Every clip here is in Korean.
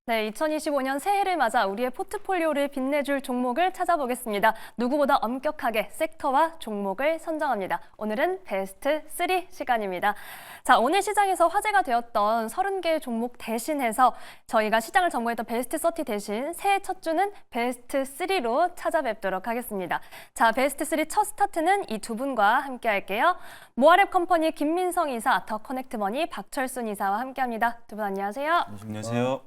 네, 2025년 새해를 맞아 우리의 포트폴리오를 빛내줄 종목을 찾아보겠습니다. 누구보다 엄격하게 섹터와 종목을 선정합니다. 오늘은 베스트 3 시간입니다. 자, 오늘 시장에서 화제가 되었던 30개의 종목 대신해서 저희가 시장을 점거했던 베스트 30 대신 새해 첫 주는 베스트 3로 찾아뵙도록 하겠습니다. 자, 베스트 3 첫 스타트는 이 두 분과 함께 할게요. 모아랩 컴퍼니 김민성 이사, 더 커넥트머니 박철순 이사와 함께합니다. 두 분 안녕하세요. 안녕하세요.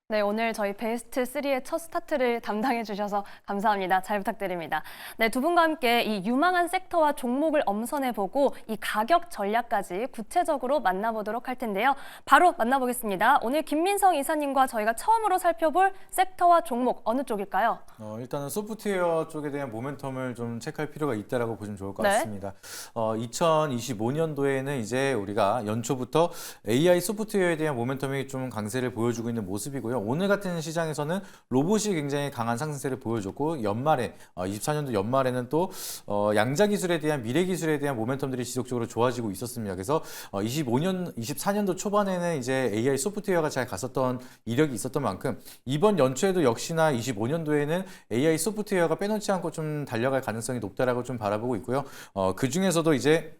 네, 오늘 저희 베스트 3의 첫 스타트를 담당해 주셔서 감사합니다. 잘 부탁드립니다. 네, 두 분과 함께 이 유망한 섹터와 종목을 엄선해보고 이 가격 전략까지 구체적으로 만나보도록 할 텐데요. 바로 만나보겠습니다. 오늘 김민성 이사님과 저희가 처음으로 살펴볼 섹터와 종목 어느 쪽일까요? 일단은 소프트웨어 쪽에 대한 모멘텀을 좀 체크할 필요가 있다라고 보시면 좋을 것 네. 같습니다. 2025년도에는 이제 우리가 연초부터 AI 소프트웨어에 대한 모멘텀이 좀 강세를 보여주고 있는 모습이고요. 오늘 같은 시장에서는 로봇이 굉장히 강한 상승세를 보여줬고 연말에 24년도 연말에는 또 양자 기술에 대한 미래 기술에 대한 모멘텀들이 지속적으로 좋아지고 있었습니다. 그래서 24년도 초반에는 이제 AI 소프트웨어가 잘 갔었던 이력이 있었던 만큼 이번 연초에도 역시나 25년도에는 AI 소프트웨어가 빼놓지 않고 좀 달려갈 가능성이 높다라고 좀 바라보고 있고요. 그 중에서도 이제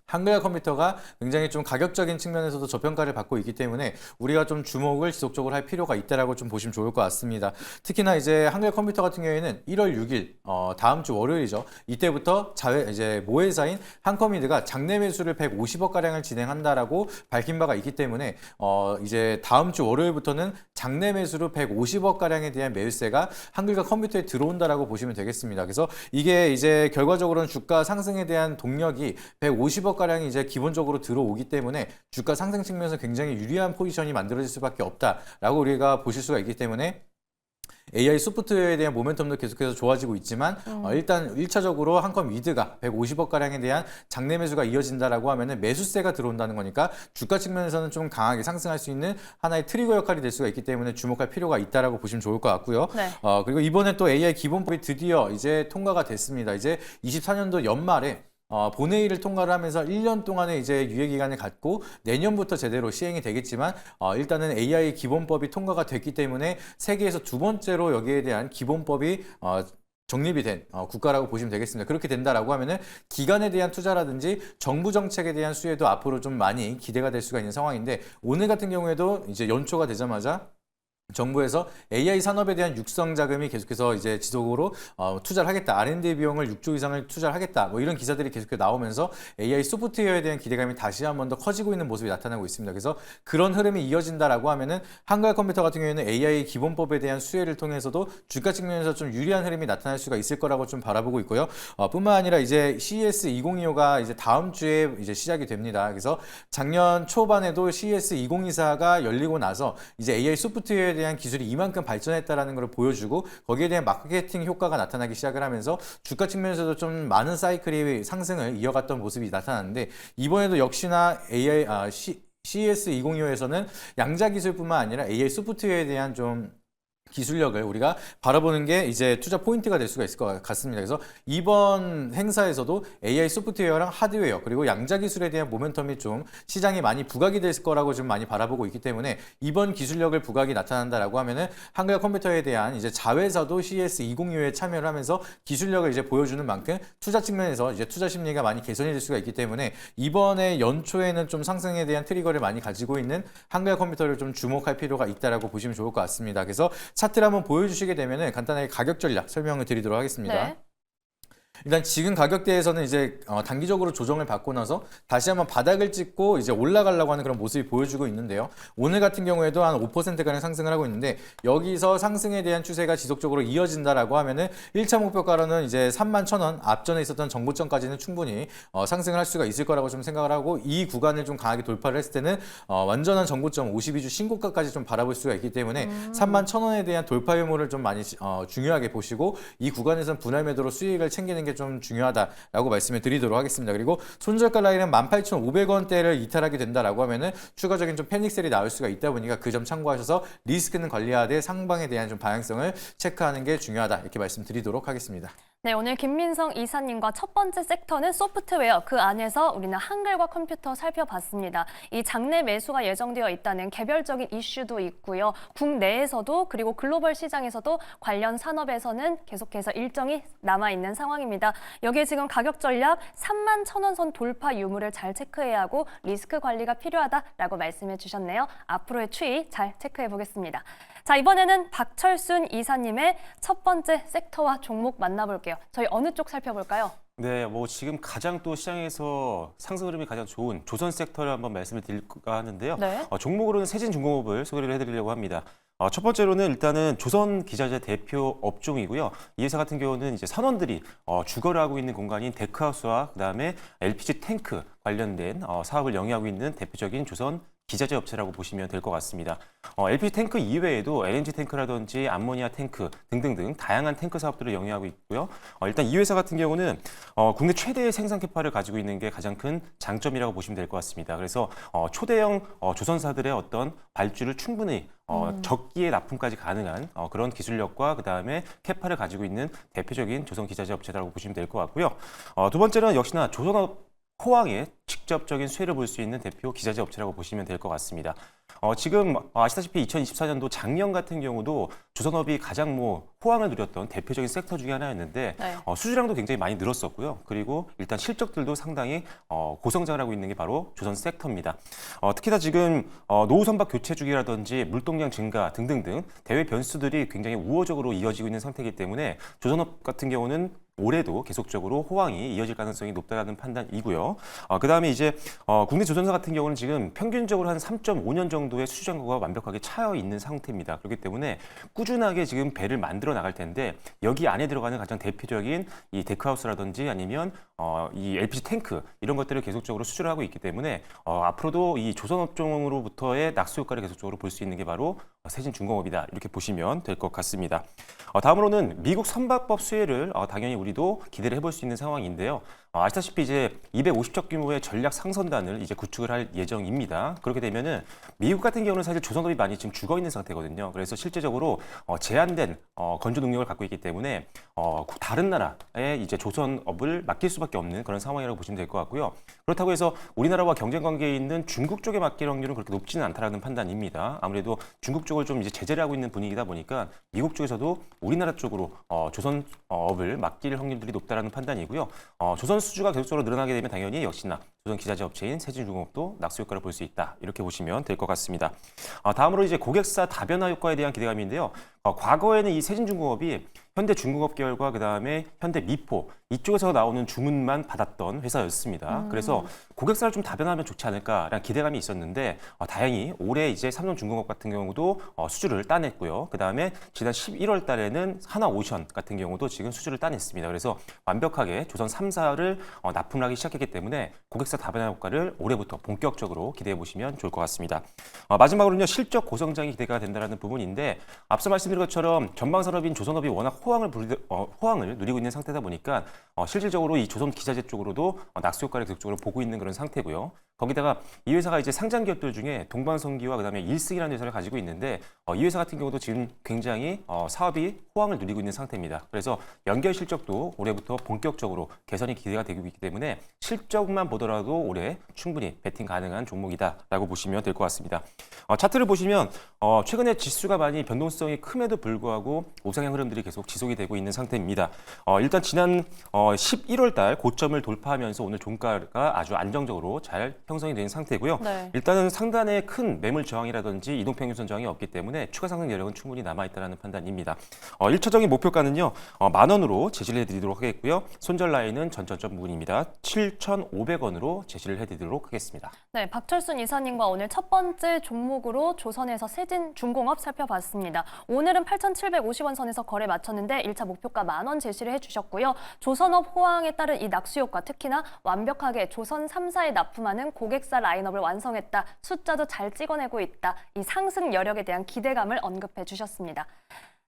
한글과 컴퓨터가 굉장히 좀 가격적인 측면에서도 저평가를 받고 있기 때문에 우리가 좀 주목을 지속적으로 할 필요가 있다라고 좀 보시면 좋을 것 같습니다. 특히나 이제 한글 컴퓨터 같은 경우에는 1월 6일 다음 주 월요일이죠. 이때부터 이제 모회사인 한컴이드가 장내 매수를 150억 가량을 진행한다라고 밝힌 바가 있기 때문에 이제 다음 주 월요일부터는 장내 매수로 150억 가량에 대한 매수세가 한글과 컴퓨터에 들어온다라고 보시면 되겠습니다. 그래서 이게 이제 결과적으로는 주가 상승에 대한 동력이 150억 가량이 이제 기본적으로 들어오기 때문에 주가 상승 측면에서 굉장히 유리한 포지션이 만들어질 수밖에 없다라고 우리가 보실 수가 있기 때문에 AI 소프트웨어에 대한 모멘텀도 계속해서 좋아지고 있지만 일단 1차적으로 한컴 위드가 150억 가량에 대한 장내 매수가 이어진다라고 하면은 매수세가 들어온다는 거니까 주가 측면에서는 좀 강하게 상승할 수 있는 하나의 트리거 역할이 될 수가 있기 때문에 주목할 필요가 있다라고 보시면 좋을 것 같고요. 네. 그리고 이번에 또 AI 기본법이 드디어 이제 통과가 됐습니다. 이제 24년도 연말에 본회의를 통과를 하면서 1년 동안의 이제 유예 기간을 갖고 내년부터 제대로 시행이 되겠지만 일단은 AI 기본법이 통과가 됐기 때문에 세계에서 두 번째로 여기에 대한 기본법이 정립이 된 국가라고 보시면 되겠습니다. 그렇게 된다라고 하면은 기관에 대한 투자라든지 정부 정책에 대한 수혜도 앞으로 좀 많이 기대가 될 수가 있는 상황인데 오늘 같은 경우에도 이제 연초가 되자마자 정부에서 AI 산업에 대한 육성 자금이 계속해서 이제 지속으로 투자를 하겠다. R&D 비용을 6조 이상을 투자를 하겠다. 뭐 이런 기사들이 계속해서 나오면서 AI 소프트웨어에 대한 기대감이 다시 한 번 더 커지고 있는 모습이 나타나고 있습니다. 그래서 그런 흐름이 이어진다라고 하면은 한글 컴퓨터 같은 경우에는 AI 기본법에 대한 수혜를 통해서도 주가 측면에서 좀 유리한 흐름이 나타날 수가 있을 거라고 좀 바라보고 있고요. 뿐만 아니라 이제 CES 2025가 이제 다음 주에 이제 시작이 됩니다. 그래서 작년 초반에도 CES 2024가 열리고 나서 이제 AI 소프트웨어에 대한 기술이 이만큼 발전했다라는 걸 보여주고 거기에 대한 마케팅 효과가 나타나기 시작을 하면서 주가 측면에서도 좀 많은 사이클이 상승을 이어갔던 모습이 나타났는데 이번에도 역시나 CES 2025에서는 양자 기술뿐만 아니라 AI 소프트웨어에 대한 좀 기술력을 우리가 바라보는 게 이제 투자 포인트가 될 수가 있을 것 같습니다. 그래서 이번 행사에서도 AI 소프트웨어랑 하드웨어 그리고 양자 기술에 대한 모멘텀이 좀 시장에 많이 부각이 될 거라고 좀 많이 바라보고 있기 때문에 이번 기술력을 부각이 나타난다라고 하면은 한글 컴퓨터에 대한 이제 자회사도 CES 2025에 참여를 하면서 기술력을 이제 보여주는 만큼 투자 측면에서 이제 투자 심리가 많이 개선이 될 수가 있기 때문에 이번에 연초에는 좀 상승에 대한 트리거를 많이 가지고 있는 한글 컴퓨터를 좀 주목할 필요가 있다라고 보시면 좋을 것 같습니다. 그래서 차트를 한번 보여주시게 되면 간단하게 가격 전략 설명을 드리도록 하겠습니다. 네. 일단 지금 가격대에서는 이제 단기적으로 조정을 받고 나서 다시 한번 바닥을 찍고 이제 올라가려고 하는 그런 모습이 보여주고 있는데요. 오늘 같은 경우에도 한 5%가량 상승을 하고 있는데 여기서 상승에 대한 추세가 지속적으로 이어진다라고 하면은 1차 목표가로는 이제 31,000원 앞전에 있었던 정고점까지는 충분히 상승을 할 수가 있을 거라고 좀 생각을 하고 이 구간을 좀 강하게 돌파를 했을 때는 완전한 정고점 52주 신고가까지 좀 바라볼 수가 있기 때문에 31,000원에 대한 돌파 유무를 좀 많이 중요하게 보시고 이 구간에서는 분할 매도로 수익을 챙기는 게 좀 중요하다라고 말씀을 드리도록 하겠습니다. 그리고 손절가 라인은 18,500원대를 이탈하게 된다라고 하면은 추가적인 좀 패닉셀이 나올 수가 있다 보니까 그 점 참고하셔서 리스크는 관리하되 상방에 대한 좀 방향성을 체크하는 게 중요하다 이렇게 말씀드리도록 하겠습니다. 네, 오늘 김민성 이사님과 첫 번째 섹터는 소프트웨어, 그 안에서 우리는 한글과 컴퓨터 살펴봤습니다. 이 장내 매수가 예정되어 있다는 개별적인 이슈도 있고요. 국내에서도 그리고 글로벌 시장에서도 관련 산업에서는 계속해서 일정이 남아있는 상황입니다. 여기에 지금 가격 전략 3만 1,000원 선 돌파 유무를 잘 체크해야 하고 리스크 관리가 필요하다라고 말씀해 주셨네요. 앞으로의 추이 잘 체크해 보겠습니다. 자, 이번에는 박철순 이사님의 첫 번째 섹터와 종목 만나볼게요. 저희 어느 쪽 살펴볼까요? 네, 뭐 지금 가장 또 시장에서 상승 흐름이 가장 좋은 조선 섹터를 한번 말씀을 드릴까 하는데요. 네. 종목으로는 세진중공업을 소개를 해드리려고 합니다. 첫 번째로는 일단은 조선 기자재 대표 업종이고요. 이 회사 같은 경우는 이제 선원들이 주거를 하고 있는 공간인 데크하우스와 그다음에 LPG 탱크 관련된 사업을 영위하고 있는 대표적인 조선 기자재 업체라고 보시면 될 것 같습니다. LPG 탱크 이외에도 LNG 탱크라든지 암모니아 탱크 등등등 다양한 탱크 사업들을 영위하고 있고요. 일단 이 회사 같은 경우는 국내 최대의 생산 캐파를 가지고 있는 게 가장 큰 장점이라고 보시면 될 것 같습니다. 그래서 초대형 조선사들의 어떤 발주를 충분히 적기에 납품까지 가능한 그런 기술력과 그다음에 캐파를 가지고 있는 대표적인 조선 기자재 업체라고 보시면 될 것 같고요. 두 번째는 역시나 조선업 호황의 직접적인 수혜를 볼 수 있는 대표 기자재 업체라고 보시면 될 것 같습니다. 지금 아시다시피 2024년도 작년 같은 경우도 조선업이 가장 호황을 누렸던 대표적인 섹터 중에 하나였는데 네. 수주량도 굉장히 많이 늘었었고요. 그리고 일단 실적들도 상당히 고성장을 하고 있는 게 바로 조선 섹터입니다. 특히나 지금 노후 선박 교체 주기라든지 물동량 증가 등등등 대외 변수들이 굉장히 우호적으로 이어지고 있는 상태이기 때문에 조선업 같은 경우는 올해도 계속적으로 호황이 이어질 가능성이 높다는 판단이고요. 그다음에 이제 국내 조선사 같은 경우는 지금 평균적으로 한 3.5년 정도의 수주 잔고가 완벽하게 차여 있는 상태입니다. 그렇기 때문에 꾸준하게 지금 배를 만들어 나갈 텐데 여기 안에 들어가는 가장 대표적인 이 데크하우스라든지 아니면 이 LPG 탱크 이런 것들을 계속적으로 수주를 하고 있기 때문에 앞으로도 이 조선업종으로부터의 낙수 효과를 계속적으로 볼 수 있는 게 바로 세진중공업이다 이렇게 보시면 될 것 같습니다. 다음으로는 미국 선박법 수혜를 당연히 우리도 기대를 해볼 수 있는 상황인데요. 아시다시피 이제 250척 규모의 전략 상선단을 이제 구축을 할 예정입니다. 그렇게 되면은 미국 같은 경우는 사실 조선업이 많이 지금 죽어 있는 상태거든요. 그래서 실제적으로 제한된 건조 능력을 갖고 있기 때문에 다른 나라에 이제 조선업을 맡길 수밖에 없는 그런 상황이라고 보시면 될 것 같고요. 그렇다고 해서 우리나라와 경쟁 관계에 있는 중국 쪽에 맡길 확률은 그렇게 높지는 않다라는 판단입니다. 아무래도 중국 쪽을 좀 이제 제재를 하고 있는 분위기다 보니까 미국 쪽에서도 우리나라 쪽으로 조선업을 맡길 확률들이 높다라는 판단이고요. 조선 수주가 계속적으로 늘어나게 되면 당연히 역시나 조선 기자재 업체인 세진중공업도 낙수 효과를 볼 수 있다. 이렇게 보시면 될 것 같습니다. 다음으로 이제 고객사 다변화 효과에 대한 기대감인데요. 과거에는 이 세진중공업이 현대중공업 계열과 그다음에 현대미포 이쪽에서 나오는 주문만 받았던 회사였습니다. 그래서 고객사를 좀 다변화하면 좋지 않을까라는 기대감이 있었는데 다행히 올해 이제 삼성중공업 같은 경우도 수주를 따냈고요. 그다음에 지난 11월 달에는 하나오션 같은 경우도 지금 수주를 따냈습니다. 그래서 완벽하게 조선 3사를 납품을 하기 시작했기 때문에 고객사 다변화 효과를 올해부터 본격적으로 기대해 보시면 좋을 것 같습니다. 마지막으로는요. 실적 고성장이 기대가 된다는 부분인데 앞서 말씀드린 것처럼 전방산업인 조선업이 워낙 호황을 누리고 있는 상태다 보니까 실질적으로 이 조선 기자재 쪽으로도 낙수 효과를 계속적으로 보고 있는 그런 상태고요. 거기다가 이 회사가 이제 상장 기업들 중에 동방성기와 그다음에 일승이라는 회사를 가지고 있는데 이 회사 같은 경우도 지금 굉장히 사업이 호황을 누리고 있는 상태입니다. 그래서 연결 실적도 올해부터 본격적으로 개선이 기대가 되고 있기 때문에 실적만 보더라도 올해 충분히 베팅 가능한 종목이다라고 보시면 될 것 같습니다. 차트를 보시면 최근에 지수가 많이 변동성이 큼에도 불구하고 우상향 흐름들이 계속 지속이 되고 있는 상태입니다. 일단 지난 11월 달 고점을 돌파하면서 오늘 종가가 아주 안정적으로 잘 형성이 된 상태고요. 네. 일단은 상단에 큰 매물 저항이라든지 이동평균선 저항이 없기 때문에 추가 상승 여력은 충분히 남아있다는 판단입니다. 1차적인 목표가는요. 10,000원으로 제시를 해드리도록 하겠고요. 손절 라인은 전저점 부분입니다. 7,500원으로 제시를 해드리도록 하겠습니다. 네, 박철순 이사님과 오늘 첫 번째 종목으로 조선에서 세진중공업 살펴봤습니다. 오늘은 8,750원 선에서 거래 마쳤는데 1차 목표가 10,000원 제시를 해주셨고요. 조선업 호황에 따른 이 낙수 효과, 특히나 완벽하게 조선 3사에 납품하는 고객사 라인업을 완성했다. 숫자도 잘 찍어내고 있다. 이 상승 여력에 대한 기대감을 언급해 주셨습니다.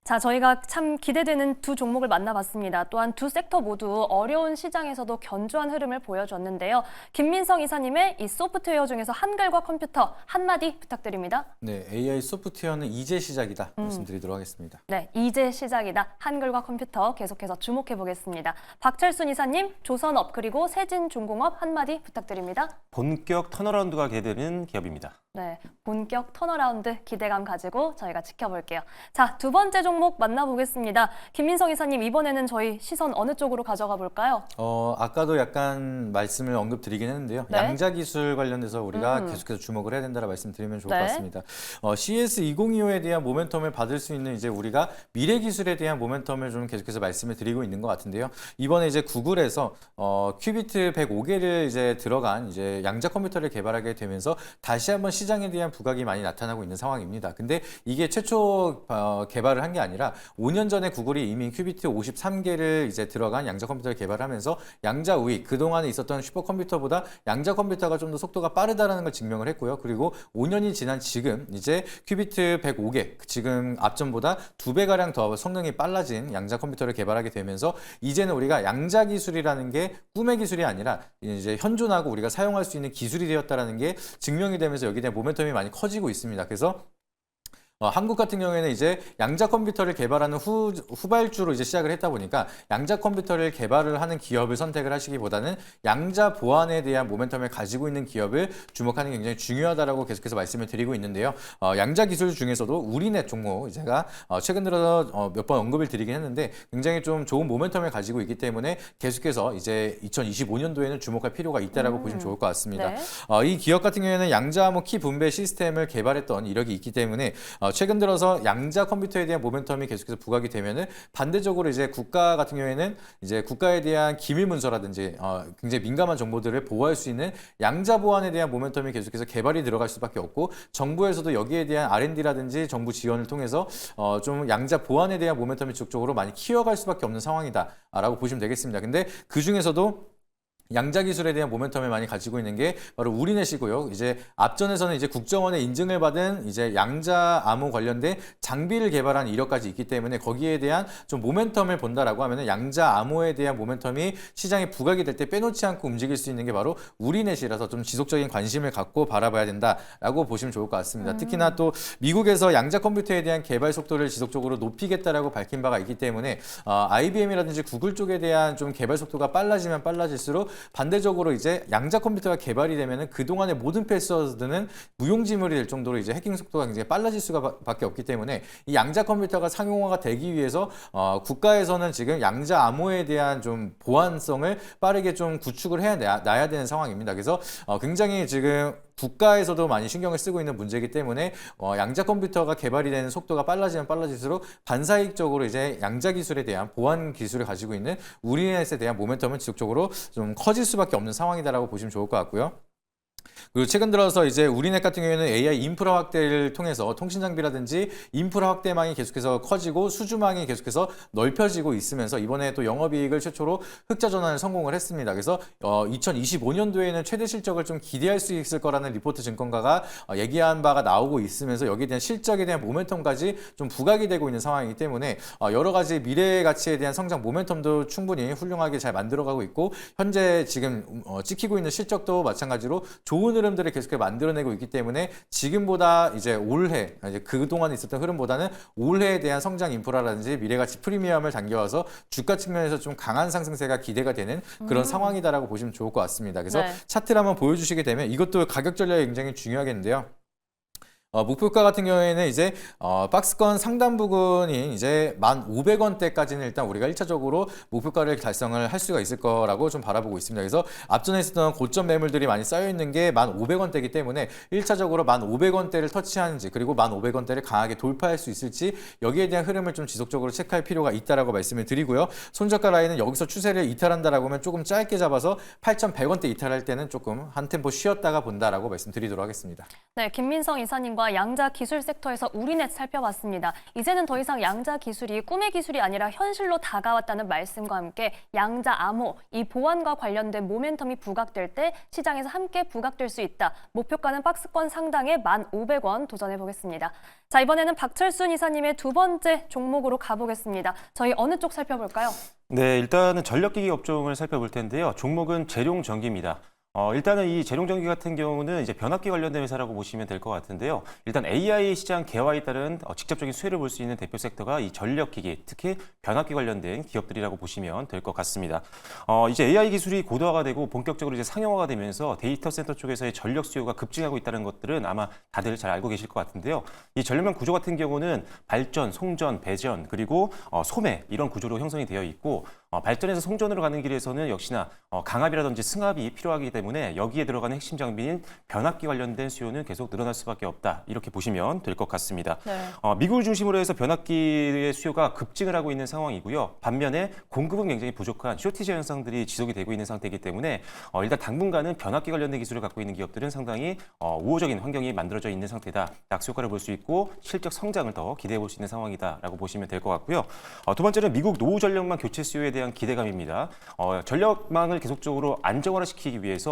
자, 저희가 참 기대되는 두 종목을 만나봤습니다. 또한 두 섹터 모두 어려운 시장에서도 견조한 흐름을 보여줬는데요. 김민성 이사님의 이 소프트웨어 중에서 한글과 컴퓨터 한마디 부탁드립니다. 네, AI 소프트웨어는 이제 시작이다 말씀드리도록 하겠습니다. 네, 이제 시작이다. 한글과 컴퓨터 계속해서 주목해 보겠습니다. 박철순 이사님, 조선업 그리고 세진중공업 한마디 부탁드립니다. 본격 턴어라운드가 기대되는 기업입니다. 네, 본격 턴어라운드 기대감 가지고 저희가 지켜볼게요. 자, 두 번째 종목 만나보겠습니다. 김민성 이사님, 이번에는 저희 시선 어느 쪽으로 가져가 볼까요? 아까도 약간 말씀을 언급드리긴 했는데요. 네. 양자 기술 관련돼서 우리가 계속해서 주목을 해야 된다라 말씀드리면 좋을 네. 것 같습니다. CS2025에 대한 모멘텀을 받을 수 있는 이제 우리가 미래 기술에 대한 모멘텀을 좀 계속해서 말씀을 드리고 있는 것 같은데요. 이번에 이제 구글에서 큐비트 105개를 이제 들어간 이제 양자 컴퓨터를 개발하게 되면서 다시 한번 시장에 대한 부각이 많이 나타나고 있는 상황입니다. 근데 이게 최초 개발을 한 게 아니라 5년 전에 구글이 이미 큐비트 53개를 이제 들어간 양자 컴퓨터를 개발하면서 양자 우위, 그동안에 있었던 슈퍼컴퓨터보다 양자 컴퓨터가 좀 더 속도가 빠르다는 걸 증명을 했고요. 그리고 5년이 지난 지금 이제 큐비트 105개, 지금 앞전보다 2배가량 더 성능이 빨라진 양자 컴퓨터를 개발하게 되면서 이제는 우리가 양자 기술이라는 게 꿈의 기술이 아니라 이제 현존하고 우리가 사용할 수 있는 기술이 되었다라는 게 증명이 되면서 여기에 대한 모멘텀이 많이 커지고 있습니다. 그래서 한국 같은 경우에는 이제 양자 컴퓨터를 개발하는 후발주로 이제 시작을 했다 보니까 양자 컴퓨터를 개발을 하는 기업을 선택을 하시기보다는 양자 보안에 대한 모멘텀을 가지고 있는 기업을 주목하는 게 굉장히 중요하다라고 계속해서 말씀을 드리고 있는데요. 양자 기술 중에서도 우리넷 종목 제가 최근 들어서 몇 번 언급을 드리긴 했는데 굉장히 좀 좋은 모멘텀을 가지고 있기 때문에 계속해서 이제 2025년도에는 주목할 필요가 있다라고 보시면 좋을 것 같습니다. 네. 이 기업 같은 경우에는 양자 키 분배 시스템을 개발했던 이력이 있기 때문에 최근 들어서 양자 컴퓨터에 대한 모멘텀이 계속해서 부각이 되면은 반대적으로 이제 국가 같은 경우에는 이제 국가에 대한 기밀 문서라든지 굉장히 민감한 정보들을 보호할 수 있는 양자 보안에 대한 모멘텀이 계속해서 개발이 들어갈 수밖에 없고 정부에서도 여기에 대한 R&D라든지 정부 지원을 통해서 좀 양자 보안에 대한 모멘텀이 지속적으로 많이 키워갈 수밖에 없는 상황이다라고 보시면 되겠습니다. 근데 그 중에서도 양자 기술에 대한 모멘텀을 많이 가지고 있는 게 바로 우리넷이고요. 이제 앞전에서는 이제 국정원의 인증을 받은 이제 양자 암호 관련된 장비를 개발한 이력까지 있기 때문에 거기에 대한 좀 모멘텀을 본다라고 하면은 양자 암호에 대한 모멘텀이 시장에 부각이 될 때 빼놓지 않고 움직일 수 있는 게 바로 우리넷이라서 좀 지속적인 관심을 갖고 바라봐야 된다라고 보시면 좋을 것 같습니다. 특히나 또 미국에서 양자 컴퓨터에 대한 개발 속도를 지속적으로 높이겠다라고 밝힌 바가 있기 때문에 IBM이라든지 구글 쪽에 대한 좀 개발 속도가 빨라지면 빨라질수록 반대적으로 이제 양자 컴퓨터가 개발이 되면은 그동안의 모든 패스워드는 무용지물이 될 정도로 이제 해킹 속도가 굉장히 빨라질 수밖에 없기 때문에 이 양자 컴퓨터가 상용화가 되기 위해서 국가에서는 지금 양자 암호에 대한 좀 보안성을 빠르게 좀 구축을 놔야 되는 상황입니다. 그래서 굉장히 지금 국가에서도 많이 신경을 쓰고 있는 문제이기 때문에 양자 컴퓨터가 개발이 되는 속도가 빨라지면 빨라질수록 반사익적으로 이제 양자 기술에 대한 보안 기술을 가지고 있는 우리넷에 대한 모멘텀은 지속적으로 좀 커질 수밖에 없는 상황이다라고 보시면 좋을 것 같고요. 그리고 최근 들어서 이제 우리넷 같은 경우에는 AI 인프라 확대를 통해서 통신 장비라든지 인프라 확대망이 계속해서 커지고 수주망이 계속해서 넓혀지고 있으면서 이번에 또 영업이익을 최초로 흑자 전환을 성공을 했습니다. 그래서 2025년도에는 최대 실적을 좀 기대할 수 있을 거라는 리포트 증권가가 얘기한 바가 나오고 있으면서 여기에 대한 실적에 대한 모멘텀까지 좀 부각이 되고 있는 상황이기 때문에 여러 가지 미래 가치에 대한 성장 모멘텀도 충분히 훌륭하게 잘 만들어가고 있고 현재 지금 찍히고 있는 실적도 마찬가지로 좋은 흐름들을 계속해서 만들어내고 있기 때문에 지금보다 이제 올해 이제 그동안 있었던 흐름보다는 올해에 대한 성장 인프라라든지 미래가치 프리미엄을 당겨와서 주가 측면에서 좀 강한 상승세가 기대가 되는 그런 상황이다라고 보시면 좋을 것 같습니다. 그래서 네. 차트를 한번 보여주시게 되면 이것도 가격 전략이 굉장히 중요하겠는데요. 목표가 같은 경우에는 이제 박스권 상단 부근인 이제 1,500원대까지는 일단 우리가 1차적으로 목표가를 달성을 할 수가 있을 거라고 좀 바라보고 있습니다. 그래서 앞전에 있었던 고점 매물들이 많이 쌓여 있는 게 1,500원대이기 때문에 1차적으로 1,500원대를 터치하는지 그리고 1,500원대를 강하게 돌파할 수 있을지 여기에 대한 흐름을 좀 지속적으로 체크할 필요가 있다라고 말씀을 드리고요. 손저가 라인은 여기서 추세를 이탈한다라고 하면 조금 짧게 잡아서 8,100원대 이탈할 때는 조금 한 템포 쉬었다가 본다라고 말씀드리도록 하겠습니다. 네, 김민성 이사님과 전략망과 양자 기술 섹터에서 우리넷 살펴봤습니다. 이제는 더 이상 양자 기술이 꿈의 기술이 아니라 현실로 다가왔다는 말씀과 함께 양자 암호, 이 보안과 관련된 모멘텀이 부각될 때 시장에서 함께 부각될 수 있다. 목표가는 박스권 상당의 1,500원 도전해 보겠습니다. 자, 이번에는 박철순 이사님의 두 번째 종목으로 가보겠습니다. 저희 어느 쪽 살펴볼까요? 네, 일단은 전력기기 업종을 살펴볼 텐데요. 종목은 재룡전기입니다. 일단은 이 재룡전기 같은 경우는 이제 변압기 관련된 회사라고 보시면 될 것 같은데요. 일단 AI 시장 개화에 따른 직접적인 수혜를 볼 수 있는 대표 섹터가 이 전력기기, 특히 변압기 관련된 기업들이라고 보시면 될 것 같습니다. 이제 AI 기술이 고도화가 되고 본격적으로 이제 상용화가 되면서 데이터 센터 쪽에서의 전력 수요가 급증하고 있다는 것들은 아마 다들 잘 알고 계실 것 같은데요. 이 전력망 구조 같은 경우는 발전, 송전, 배전, 그리고 소매 이런 구조로 형성이 되어 있고 발전에서 송전으로 가는 길에서는 역시나 강압이라든지 승압이 필요하기 때문에 여기에 들어가는 핵심 장비인 변압기 관련된 수요는 계속 늘어날 수밖에 없다. 이렇게 보시면 될 것 같습니다. 네. 미국을 중심으로 해서 변압기의 수요가 급증을 하고 있는 상황이고요. 반면에 공급은 굉장히 부족한 쇼티지 현상들이 지속이 되고 있는 상태이기 때문에 일단 당분간은 변압기 관련된 기술을 갖고 있는 기업들은 상당히 우호적인 환경이 만들어져 있는 상태다. 낙수 효과를 볼 수 있고 실적 성장을 더 기대해 볼 수 있는 상황이다라고 보시면 될 것 같고요. 두 번째는 미국 노후 전력망 교체 수요에 대한 기대감입니다. 전력망을 계속적으로 안정화시키기 위해서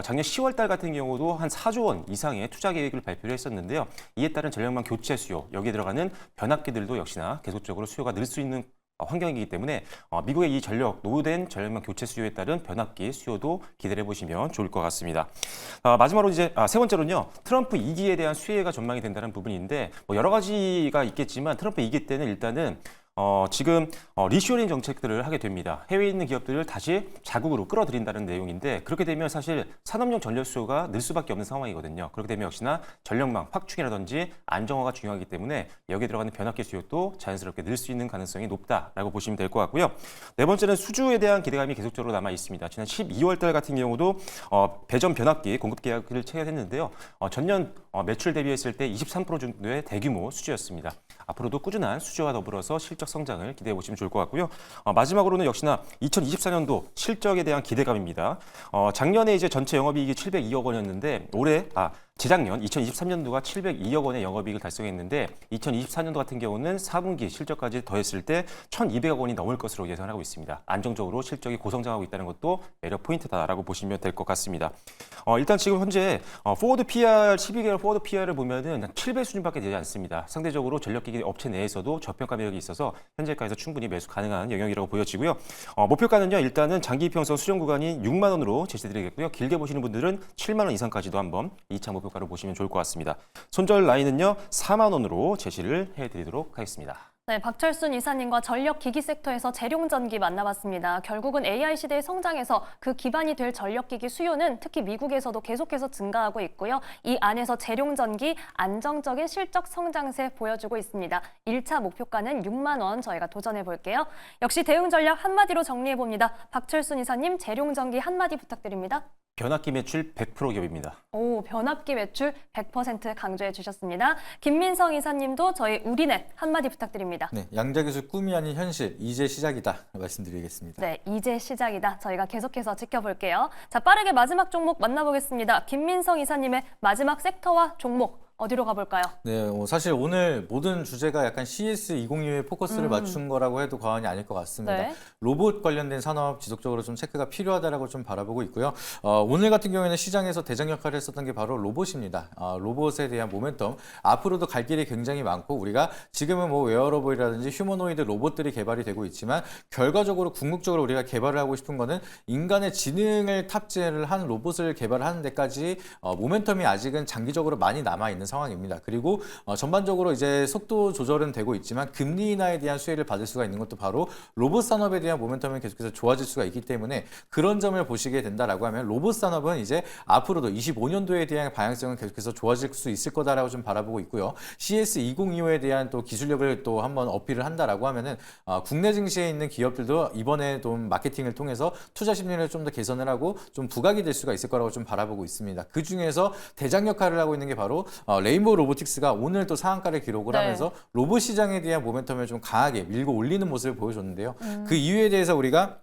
작년 10월 달 같은 경우도 한 4조 원 이상의 투자 계획을 발표를 했었는데요. 이에 따른 전력망 교체 수요, 여기에 들어가는 변압기들도 역시나 계속적으로 수요가 늘 수 있는 환경이기 때문에 미국의 이 노후된 전력망 교체 수요에 따른 변압기 수요도 기대를 해보시면 좋을 것 같습니다. 마지막으로 이제 세 번째로는요. 트럼프 2기에 대한 수혜가 전망이 된다는 부분인데 여러 가지가 있겠지만 트럼프 2기 때는 일단은 지금 리쇼링 정책들을 하게 됩니다. 해외에 있는 기업들을 다시 자국으로 끌어들인다는 내용인데 그렇게 되면 사실 산업용 전력 수요가 늘 수밖에 없는 상황이거든요. 그렇게 되면 역시나 전력망 확충이라든지 안정화가 중요하기 때문에 여기에 들어가는 변압기 수요도 자연스럽게 늘 수 있는 가능성이 높다라고 보시면 될 것 같고요. 네 번째는 수주에 대한 기대감이 계속적으로 남아 있습니다. 지난 12월 달 같은 경우도 배전 변압기 공급 계약을 체결했는데요. 전년 매출 대비했을 때 23% 정도의 대규모 수주였습니다. 앞으로도 꾸준한 수주와 더불어서 실적 성장을 기대해 보시면 좋을 것 같고요. 마지막으로는 역시나 2024년도 실적에 대한 기대감입니다. 작년에 이제 전체 영업이익이 702억 원이었는데 재작년 2023년도가 702억 원의 영업이익을 달성했는데 2024년도 같은 경우는 4분기 실적까지 더했을 때 1,200억 원이 넘을 것으로 예상하고 있습니다. 안정적으로 실적이 고성장하고 있다는 것도 매력 포인트다라고 보시면 될 것 같습니다. 일단 지금 현재 포워드 PR 12개월 포워드 PR을 보면은 7배 수준밖에 되지 않습니다. 상대적으로 전력기기 업체 내에서도 저평가 매력이 있어서 현재가에서 충분히 매수 가능한 영역이라고 보여지고요. 목표가는요. 일단은 장기 이평선 수정 구간이 6만 원으로 제시드리겠고요. 길게 보시는 분들은 7만 원 이상까지도 한번 2차 목표가로 보시면 좋을 것 같습니다. 손절 라인은요. 4만 원으로 제시를 해드리도록 하겠습니다. 네, 박철순 이사님과 전력기기 섹터에서 재룡전기 만나봤습니다. 결국은 AI 시대의 성장에서 그 기반이 될 전력기기 수요는 특히 미국에서도 계속해서 증가하고 있고요. 이 안에서 재룡전기 안정적인 실적 성장세 보여주고 있습니다. 1차 목표가는 6만 원 저희가 도전해 볼게요. 역시 대응 전략 한마디로 정리해 봅니다. 박철순 이사님 재룡전기 한마디 부탁드립니다. 변압기 매출 100% 기업입니다. 오, 변압기 매출 100% 강조해 주셨습니다. 김민성 이사님도 저희 우리넷 한마디 부탁드립니다. 네, 양자기술 꿈이 아닌 현실, 이제 시작이다 말씀드리겠습니다. 네, 이제 시작이다. 저희가 계속해서 지켜볼게요. 자, 빠르게 마지막 종목 만나보겠습니다. 김민성 이사님의 마지막 섹터와 종목 어디로 가볼까요? 네, 사실 오늘 모든 주제가 약간 CS2025에 포커스를 맞춘 거라고 해도 과언이 아닐 것 같습니다. 네. 로봇 관련된 산업 지속적으로 좀 체크가 필요하다라고 좀 바라보고 있고요. 오늘 같은 경우에는 시장에서 대장 역할을 했었던 게 바로 로봇입니다. 로봇에 대한 모멘텀 앞으로도 갈 길이 굉장히 많고 우리가 지금은 뭐 웨어러블이라든지 휴머노이드 로봇들이 개발이 되고 있지만 결과적으로 궁극적으로 우리가 개발을 하고 싶은 거는 인간의 지능을 탑재를 한 로봇을 개발하는 데까지 모멘텀이 아직은 장기적으로 많이 남아 있는 상황입니다. 그리고 전반적으로 이제 속도 조절은 되고 있지만 금리 인하에 대한 수혜를 받을 수가 있는 것도 바로 로봇 산업에 대한 모멘텀이 계속해서 좋아질 수가 있기 때문에 그런 점을 보시게 된다라고 하면 로봇 산업은 이제 앞으로도 25년도에 대한 방향성은 계속해서 좋아질 수 있을 거다라고 좀 바라보고 있고요. CS2025에 대한 또 기술력을 또 한번 어필을 한다라고 하면은 국내 증시에 있는 기업들도 이번에 좀 마케팅을 통해서 투자 심리를 좀 더 개선을 하고 좀 부각이 될 수가 있을 거라고 좀 바라보고 있습니다. 그 중에서 대장 역할을 하고 있는 게 바로 레인보우 로보틱스가 오늘 또 상한가를 기록을 네. 하면서 로봇 시장에 대한 모멘텀을 좀 강하게 밀고 올리는 모습을 보여줬는데요. 그 이유에 대해서 우리가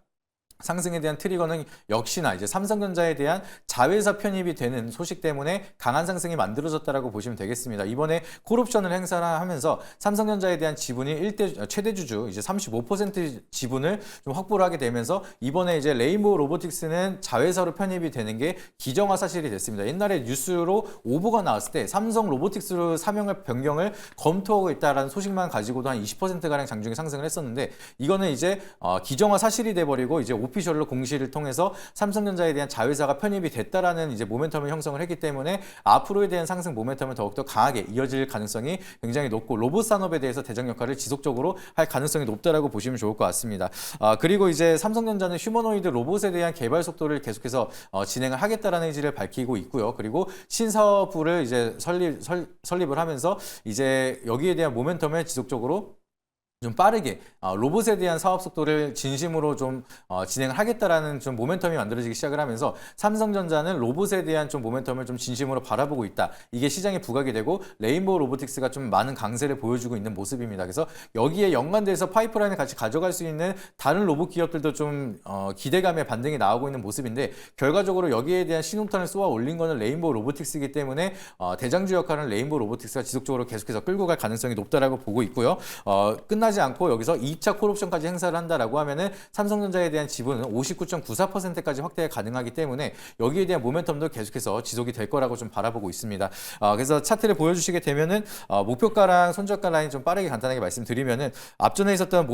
상승에 대한 트리거는 역시나 이제 삼성전자에 대한 자회사 편입이 되는 소식 때문에 강한 상승이 만들어졌다라고 보시면 되겠습니다. 이번에 콜옵션을 행사하면서 삼성전자에 대한 지분이 최대 주주 이제 35% 지분을 좀 확보를 하게 되면서 이번에 이제 레인보우 로보틱스는 자회사로 편입이 되는 게 기정화 사실이 됐습니다. 옛날에 뉴스로 오보가 나왔을 때 삼성 로보틱스로 사명을 변경을 검토하고 있다라는 소식만 가지고도 한 20%가량 장중에 상승을 했었는데 이거는 이제 기정화 사실이 돼버리고 이제 오피셜로 공시를 통해서 삼성전자에 대한 자회사가 편입이 됐다라는 이제 모멘텀을 형성을 했기 때문에 앞으로에 대한 상승 모멘텀은 더욱더 강하게 이어질 가능성이 굉장히 높고 로봇 산업에 대해서 대장 역할을 지속적으로 할 가능성이 높다라고 보시면 좋을 것 같습니다. 그리고 이제 삼성전자는 휴머노이드 로봇에 대한 개발 속도를 계속해서 진행을 하겠다라는 의지를 밝히고 있고요. 그리고 신사업부를 이제 설립을 하면서 이제 여기에 대한 모멘텀을 지속적으로 좀 빠르게 로봇에 대한 사업 속도를 진심으로 좀 진행을 하겠다라는 좀 모멘텀이 만들어지기 시작을 하면서 삼성전자는 로봇에 대한 좀 모멘텀을 좀 진심으로 바라보고 있다. 이게 시장에 부각이 되고 레인보우 로보틱스가 좀 많은 강세를 보여주고 있는 모습입니다. 그래서 여기에 연관돼서 파이프라인을 같이 가져갈 수 있는 다른 로봇 기업들도 좀 기대감의 반등이 나오고 있는 모습인데 결과적으로 여기에 대한 신호탄을 쏘아 올린 거는 레인보우 로보틱스이기 때문에 대장주 역할은 레인보우 로보틱스가 지속적으로 계속해서 끌고 갈 가능성이 높다라고 보고 있고요. 끝나지 않고 여기서 2차 콜옵션까지 행사를 한다라고 하면은 삼성전자에 대한 지분은 59.94%까지 확대 가능하기 때문에 여기에 대한 모멘텀도 계속해서 지속이 될 거라고 좀 바라보고 있습니다. 그래서 차트를 보여주시게 되면은 목표가랑 손절가 라인 좀 빠르게 간단하게 말씀드리면은 앞전에 있었던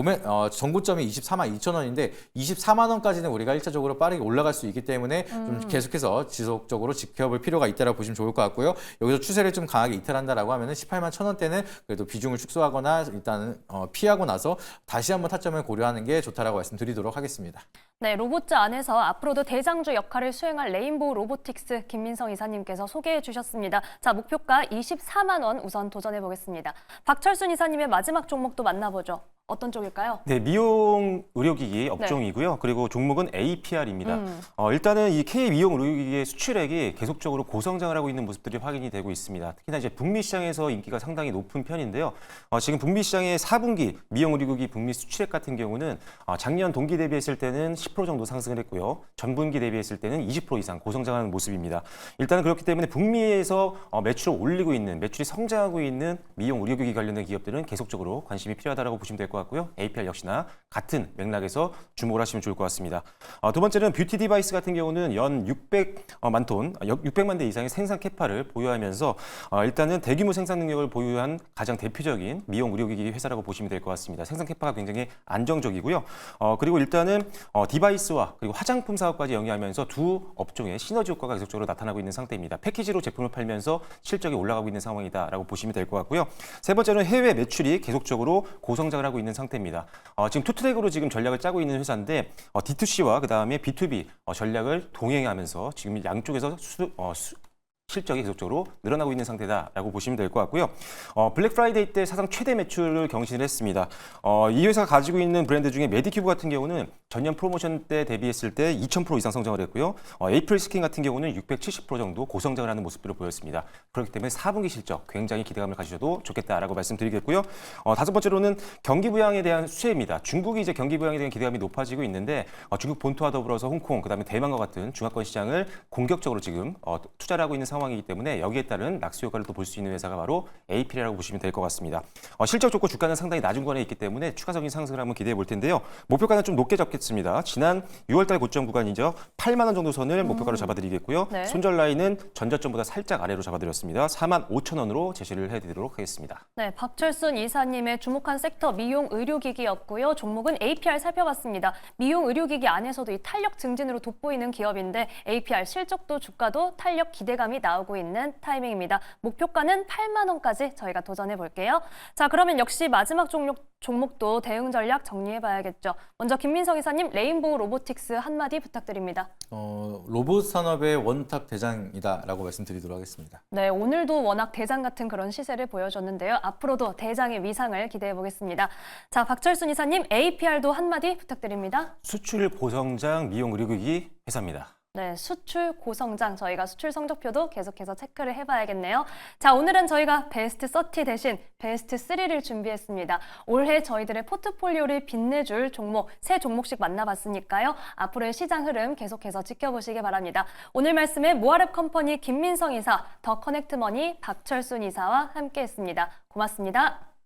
전고점이 24만 2천 원인데 24만 원까지는 우리가 1차적으로 빠르게 올라갈 수 있기 때문에 좀 계속해서 지속적으로 지켜볼 필요가 있다라고 보시면 좋을 것 같고요. 여기서 추세를 좀 강하게 이탈한다라고 하면은 18만 1천 원대는 그래도 비중을 축소하거나 일단은 피하고 나서 다시 한번 타점을 고려하는 게 좋다라고 말씀드리도록 하겠습니다. 네, 로봇자 안에서 앞으로도 대장주 역할을 수행할 레인보우 로보틱스 김민성 이사님께서 소개해 주셨습니다. 자, 목표가 24만 원 우선 도전해 보겠습니다. 박철순 이사님의 마지막 종목도 만나보죠. 어떤 쪽일까요? 네, 미용 의료기기 업종이고요. 그리고 종목은 APR입니다. 일단은 이 K 미용 의료기기의 수출액이 계속적으로 고성장을 하고 있는 모습들이 확인이 되고 있습니다. 특히나 이제 북미 시장에서 인기가 상당히 높은 편인데요. 지금 북미 시장의 4분기 미용 의료기기 북미 수출액 같은 경우는 작년 동기 대비했을 때는 10% 정도 상승을 했고요. 전분기 대비했을 때는 20% 이상 고성장하는 모습입니다. 일단은 그렇기 때문에 북미에서 매출을 올리고 있는, 매출이 성장하고 있는 미용 의료기기 관련된 기업들은 계속적으로 관심이 필요하다고 보시면 될 것 같고요. APR 역시나 같은 맥락에서 주목을 하시면 좋을 것 같습니다. 두 번째는 뷰티 디바이스 같은 경우는 연 600만 톤, 600만 대 이상의 생산 캐파를 보유하면서 일단은 대규모 생산 능력을 보유한 가장 대표적인 미용 의료기기 회사라고 보시면 될 것 같습니다. 생산 캐파가 굉장히 안정적이고요. 그리고 일단은 디바이스와 그리고 화장품 사업까지 영위하면서 두 업종의 시너지 효과가 계속적으로 나타나고 있는 상태입니다. 패키지로 제품을 팔면서 실적이 올라가고 있는 상황이다라고 보시면 될 것 같고요. 세 번째는 해외 매출이 계속적으로 고성장을 하고 있는 상태입니다. 지금 투트랙으로 지금 전략을 짜고 있는 회사인데 D2C와 그다음에 B2B 전략을 동행하면서 지금 양쪽에서 실적이 계속적으로 늘어나고 있는 상태다라고 보시면 될 것 같고요. 블랙 프라이데이 때 사상 최대 매출을 경신을 했습니다. 이 회사가 가지고 있는 브랜드 중에 메디큐브 같은 경우는 전년 프로모션 때 대비했을 때 2000% 이상 성장을 했고요. 에이프릴 스킨 같은 경우는 670% 정도 고성장을 하는 모습들을 보였습니다. 그렇기 때문에 4분기 실적 굉장히 기대감을 가지셔도 좋겠다라고 말씀드리겠고요. 다섯 번째로는 경기 부양에 대한 수혜입니다. 중국이 이제 경기 부양에 대한 기대감이 높아지고 있는데 중국 본토와 더불어서 홍콩, 그다음에 대만과 같은 중화권 시장을 공격적으로 지금 투자를 하고 있는 상황이기 때문에 여기에 따른 낙수 효과를 또 볼 수 있는 회사가 바로 APL이라고 보시면 될 것 같습니다. 실적 좋고 주가는 상당히 낮은 구간에 있기 때문에 추가적인 상승을 한번 기대해 볼 텐데요. 목표가는 좀 높게 잡겠습니다. 지난 6월달 고점 구간이죠. 8만 원 정도 선을 목표가로 잡아드리겠고요. 네. 손절 라인은 전저점보다 살짝 아래로 잡아드렸습니다. 4만 5천 원으로 제시를 해드리도록 하겠습니다. 네, 박철순 이사님의 주목한 섹터 미용 의료기기였고요. 종목은 APR 살펴봤습니다. 미용 의료기기 안에서도 이 탄력 증진으로 돋보이는 기업인데 APR 실적도 주가도 탄력 기대감이 나오고 있는 타이밍입니다. 목표가는 8만 원까지 저희가 도전해 볼게요. 자, 그러면 역시 마지막 종목도 대응 전략 정리해 봐야겠죠. 먼저 김민성 이사님, 레인보우 로보틱스 한마디 부탁드립니다. 로봇 산업의 원탑 대장이다라고 말씀드리도록 하겠습니다. 네, 오늘도 워낙 대장 같은 그런 시세를 보여줬는데요. 앞으로도 대장의 위상을 기대해 보겠습니다. 자, 박철순 이사님, APR도 한마디 부탁드립니다. 수출 고성장 미용 의료기기 회사입니다. 네, 수출 고성장 저희가 수출 성적표도 계속해서 체크를 해봐야겠네요. 자, 오늘은 저희가 베스트 30 대신 베스트 3를 준비했습니다. 올해 저희들의 포트폴리오를 빛내줄 종목 3종목씩 만나봤으니까요. 앞으로의 시장 흐름 계속해서 지켜보시기 바랍니다. 오늘 말씀은 모아랩 컴퍼니 김민성 이사, 더 커넥트머니 박철순 이사와 함께했습니다. 고맙습니다.